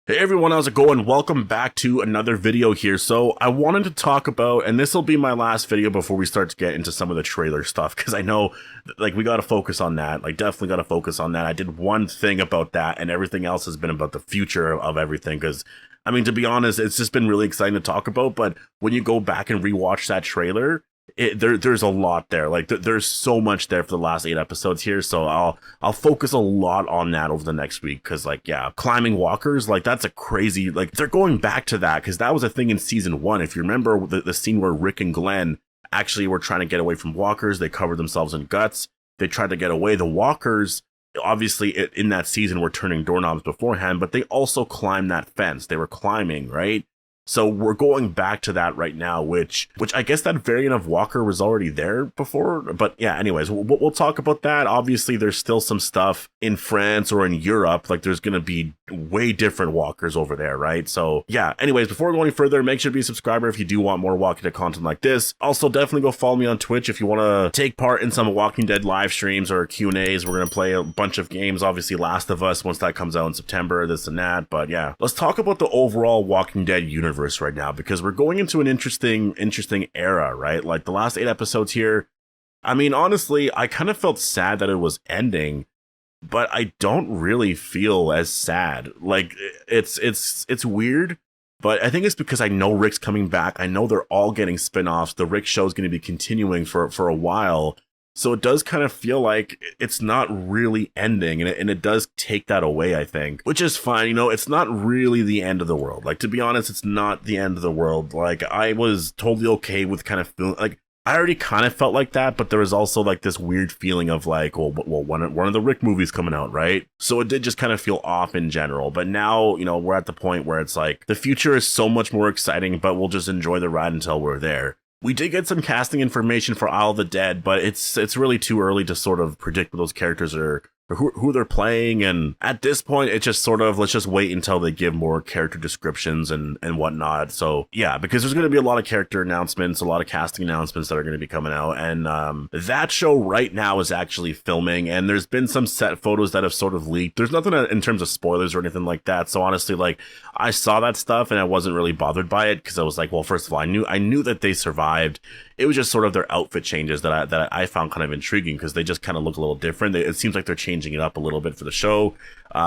Hey everyone, how's it going? Welcome back to another video here. So I wanted to talk about, and this will be my last video before we start to get into some of the trailer stuff, because I know we got to focus on that. Definitely got to focus on that. I did one thing about that, and everything else has been about the future of everything, because I mean, to be honest, it's just been really exciting to talk about. But when you go back and rewatch that trailer, there's a lot there. There's so much there for the last 8 episodes here, so I'll focus a lot on that over the next week, because climbing walkers, that's a crazy, they're going back to that, because that was a thing in season 1. If you remember the scene where Rick and Glenn actually were trying to get away from walkers, they covered themselves in guts, they tried to get away. The walkers obviously in that season were turning doorknobs beforehand, but they also climbed that fence. They were climbing, right? So we're going back to that right now, which I guess that variant of Walker was already there before. But yeah, anyways, we'll talk about that. Obviously, there's still some stuff in France or in Europe. There's going to be way different Walkers over there, right? So yeah, anyways, before we go any further, make sure to be a subscriber if you do want more Walking Dead content like this. Also, definitely go follow me on Twitch if you want to take part in some Walking Dead live streams or Q&As. We're going to play a bunch of games. Obviously, Last of Us, once that comes out in September, this and that. But yeah, let's talk about the overall Walking Dead universe right now, because we're going into an interesting era, right? The last 8 episodes here, I mean, honestly, I kind of felt sad that it was ending, but I don't really feel as sad. It's weird, but I think it's because I know Rick's coming back. I know they're all getting spin-offs. The Rick show is going to be continuing for a while. So it does kind of feel like it's not really ending, and it does take that away, I think, which is fine. You know, it's not really the end of the world. To be honest, it's not the end of the world. I was totally okay with kind of feeling I already kind of felt like that, but there was also this weird feeling of one of the Rick movies coming out, right? So it did just kind of feel off in general. But now, we're at the point where it's the future is so much more exciting, but we'll just enjoy the ride until we're there. We did get some casting information for Isle of the Dead, but it's really too early to sort of predict what those characters are or who they're playing. And at this point, it's just sort of, let's just wait until they give more character descriptions and whatnot. So yeah, because there's going to be a lot of character announcements, a lot of casting announcements that are going to be coming out. And that show right now is actually filming, and there's been some set photos that have sort of leaked. There's nothing in terms of spoilers or anything like that. So honestly, I saw that stuff and I wasn't really bothered by it, because I was well, first of all, I knew that they survived. It was just sort of their outfit changes that I found kind of intriguing, because they just kind of look a little different. It seems like they're changing it up a little bit for the show,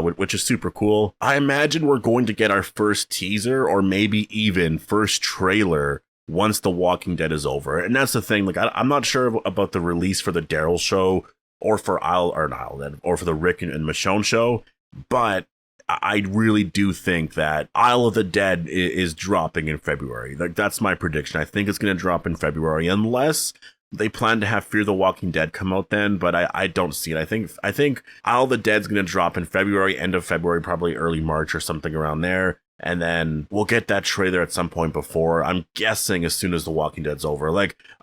which is super cool. I imagine we're going to get our first teaser, or maybe even first trailer, once The Walking Dead is over. And that's the thing. I'm not sure about the release for the Daryl show, or for or for the Rick and Michonne show, but I really do think that Isle of the Dead is dropping in February. That's my prediction. I think it's going to drop in February, unless they plan to have Fear the Walking Dead come out then, but I don't see it. I think Isle of the Dead's going to drop in February, end of February, probably early March or something around there. And then we'll get that trailer at some point before, I'm guessing, as soon as The Walking Dead's over.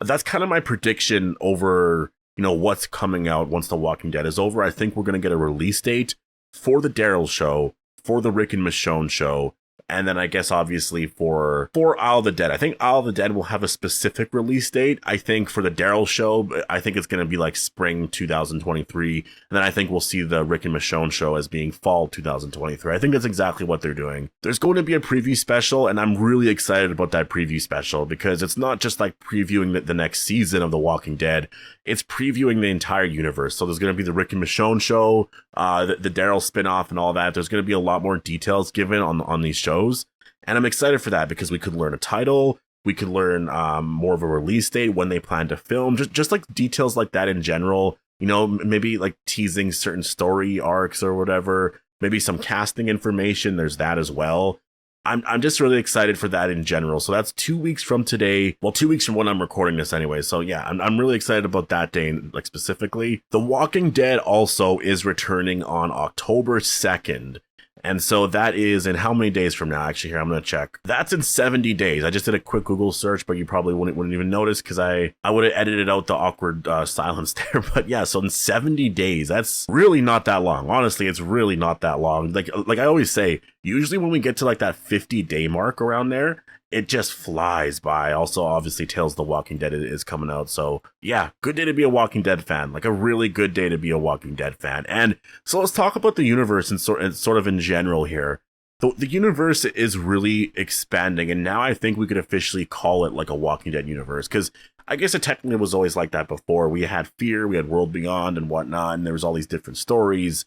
That's kind of my prediction over, what's coming out once The Walking Dead is over. I think we're going to get a release date for the Daryl show, for the Rick and Michonne show, and then I guess obviously for Isle of the Dead. I think Isle of the Dead will have a specific release date. I think for the Daryl show, I think it's going to be spring 2023. And then I think we'll see the Rick and Michonne show as being fall 2023. I think that's exactly what they're doing. There's going to be a preview special, and I'm really excited about that preview special, because it's not just previewing the next season of The Walking Dead. It's previewing the entire universe. So there's going to be the Rick and Michonne show, the Daryl spinoff and all that. There's going to be a lot more details given on these shows. And I'm excited for that, because we could learn a title, we could learn more of a release date, when they plan to film, just details like that in general. Maybe teasing certain story arcs or whatever, maybe some casting information. There's that as well. I'm just really excited for that in general. So that's 2 weeks from today. Well, 2 weeks from when I'm recording this anyway. So yeah, I'm really excited about that day, specifically. The Walking Dead also is returning on October 2nd. And so that is in how many days from now? Actually, here, I'm going to check. That's in 70 days. I just did a quick Google search, but you probably wouldn't even notice, because I would have edited out the awkward silence there. But yeah, so in 70 days, that's really not that long. Honestly, it's really not that long. Like I always say, usually when we get to that 50-day mark around there, it just flies by. Also, obviously, Tales of the Walking Dead is coming out. So yeah, good day to be a Walking Dead fan. A really good day to be a Walking Dead fan. And so let's talk about the universe and sort of in general here. the universe is really expanding, and now I think we could officially call it like a Walking Dead universe, because I guess it technically was always like that before. We had Fear, we had World Beyond and whatnot, and there was all these different stories.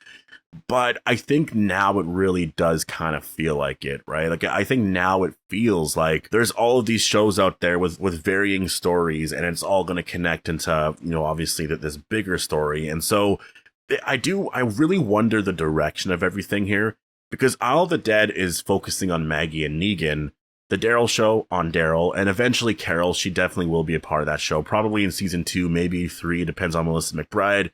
But I think now it really does kind of feel like it, right? Like, I think now it feels like there's all of these shows out there with varying stories, and it's all going to connect into, obviously this bigger story. And so I really wonder the direction of everything here, because Isle of the Dead is focusing on Maggie and Negan, the Daryl show on Daryl, and eventually Carol. She definitely will be a part of that show, probably in season 2, maybe 3, depends on Melissa McBride.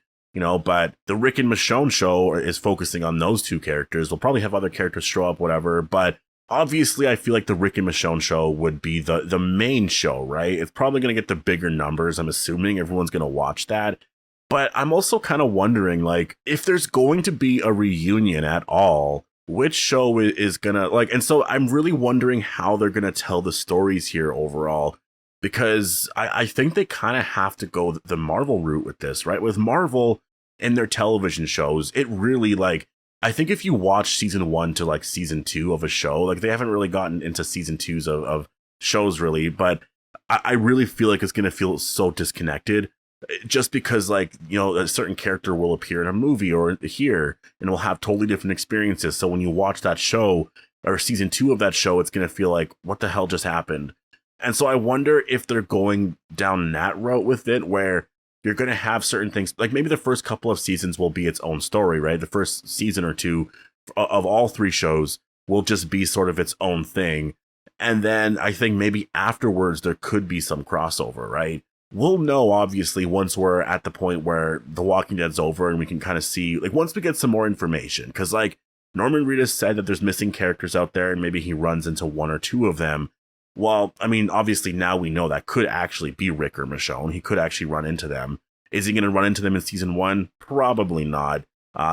But the Rick and Michonne show is focusing on those two characters. We'll probably have other characters show up, whatever. But obviously, I feel like the Rick and Michonne show would be the main show, right? It's probably going to get the bigger numbers. I'm assuming everyone's going to watch that. But I'm also kind of wondering, like, if there's going to be a reunion at all, which show is going to, like, and so I'm really wondering how they're going to tell the stories here overall. Because I think they kind of have to go the Marvel route with this, right? With Marvel and their television shows, it really, like, I think if you watch season 1 to like season 2 of a show, like, they haven't really gotten into season 2s of shows really, but I really feel like it's going to feel so disconnected just because, like, a certain character will appear in a movie or here and will have totally different experiences. So when you watch that show or season 2 of that show, it's going to feel like, what the hell just happened? And so I wonder if they're going down that route with it, where you're going to have certain things, like maybe the first couple of seasons will be its own story, right? The first season or two of all 3 shows will just be sort of its own thing. And then I think maybe afterwards there could be some crossover, right? We'll know, obviously, once we're at the point where The Walking Dead's over and we can kind of see, like, once we get some more information. Because, like, Norman Reedus said that there's missing characters out there and maybe he runs into 1 or 2 of them. Well, I mean, obviously now we know that could actually be Rick or Michonne. He could actually run into them. Is he going to run into them in season 1? Probably not.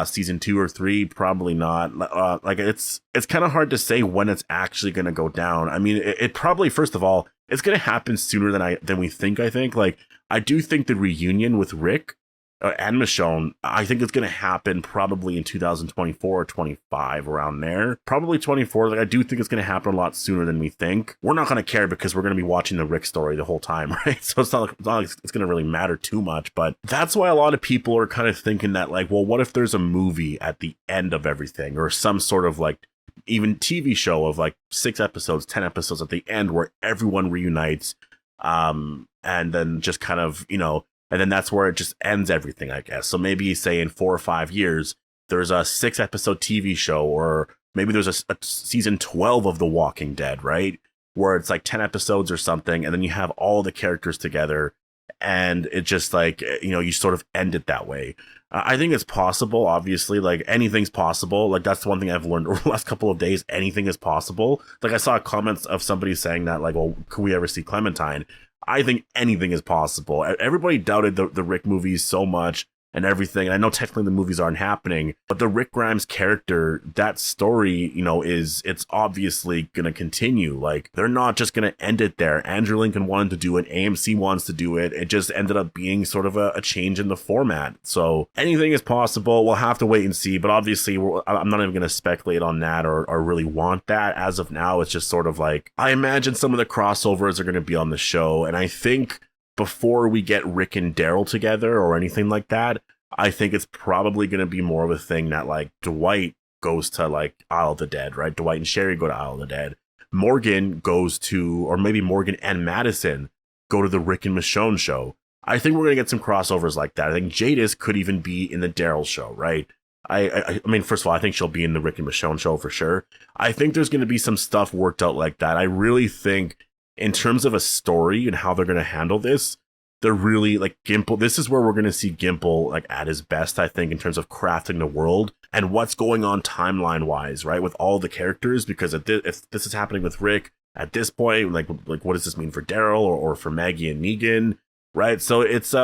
Season 2 or 3? Probably not. Like, it's kind of hard to say when it's actually going to go down. I mean, it probably, first of all, it's going to happen sooner than we think, I think. Like, I do think the reunion with Rick and Michonne, I think it's going to happen probably in 2024 or 25, around there. Probably 24. Like, I do think it's going to happen a lot sooner than we think. We're not going to care because we're going to be watching the Rick story the whole time, right? So it's not like it's going to really matter too much. But that's why a lot of people are kind of thinking that, like, well, what if there's a movie at the end of everything, or some sort of, like, even TV show of like 6 episodes, 10 episodes at the end where everyone reunites, and then just kind of, and then that's where it just ends everything, I guess. So maybe say in 4 or 5 years, there's a 6-episode TV show, or maybe there's a season 12 of The Walking Dead, right? Where it's like 10 episodes or something, and then you have all the characters together, and it just, like, you sort of end it that way. I think it's possible, obviously. Like, anything's possible. Like, that's one thing I've learned over the last couple of days. Anything is possible. Like, I saw comments of somebody saying that, like, well, could we ever see Clementine? I think anything is possible. Everybody doubted the Rick movies so much and everything. And I know technically the movies aren't happening, but the Rick Grimes character, that story, it's obviously going to continue. Like, they're not just going to end it there. Andrew Lincoln wanted to do it. AMC wants to do it. It just ended up being sort of a change in the format. So anything is possible. We'll have to wait and see. But obviously, I'm not even going to speculate on that or really want that. As of now, it's just sort of like, I imagine some of the crossovers are going to be on the show. And I think before we get Rick and Daryl together or anything like that, I think it's probably going to be more of a thing that, like, Dwight goes to, like, Isle of the Dead, right? Dwight and Sherry go to Isle of the Dead. Morgan goes to, or maybe Morgan and Madison go to the Rick and Michonne show. I think we're going to get some crossovers like that. I think Jadis could even be in the Daryl show, right? I mean, first of all, I think she'll be in the Rick and Michonne show for sure. I think there's going to be some stuff worked out like that. I really think, in terms of a story and how they're going to handle this, they're really, like, Gimple. This is where we're going to see Gimple, like, at his best, I think, in terms of crafting the world and what's going on timeline wise, right, with all the characters. Because if this is happening with Rick at this point, like what does this mean for Daryl or for Maggie and Negan, right? So it's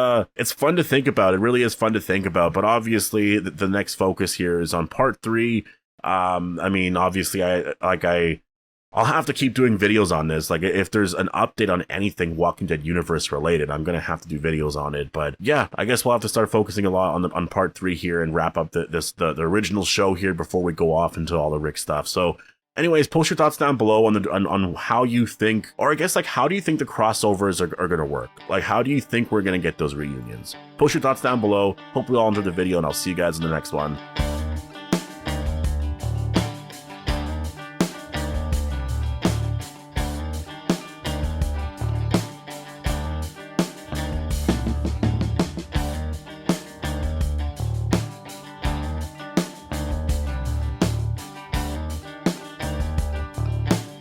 fun to think about. It really is fun to think about. But obviously, the next focus here is on part 3. I mean, obviously, I'll have to keep doing videos on this. Like, if there's an update on anything Walking Dead universe related, I'm going to have to do videos on it. But yeah, I guess we'll have to start focusing a lot on part 3 here and wrap up the original show here before we go off into all the Rick stuff. So Anyways, post your thoughts down below on how you think, or I guess like how do you think the crossovers are gonna work? Like how do you think we're gonna get those reunions? Post your thoughts down below. Hope you all enjoyed the video, and I'll see you guys in the next one.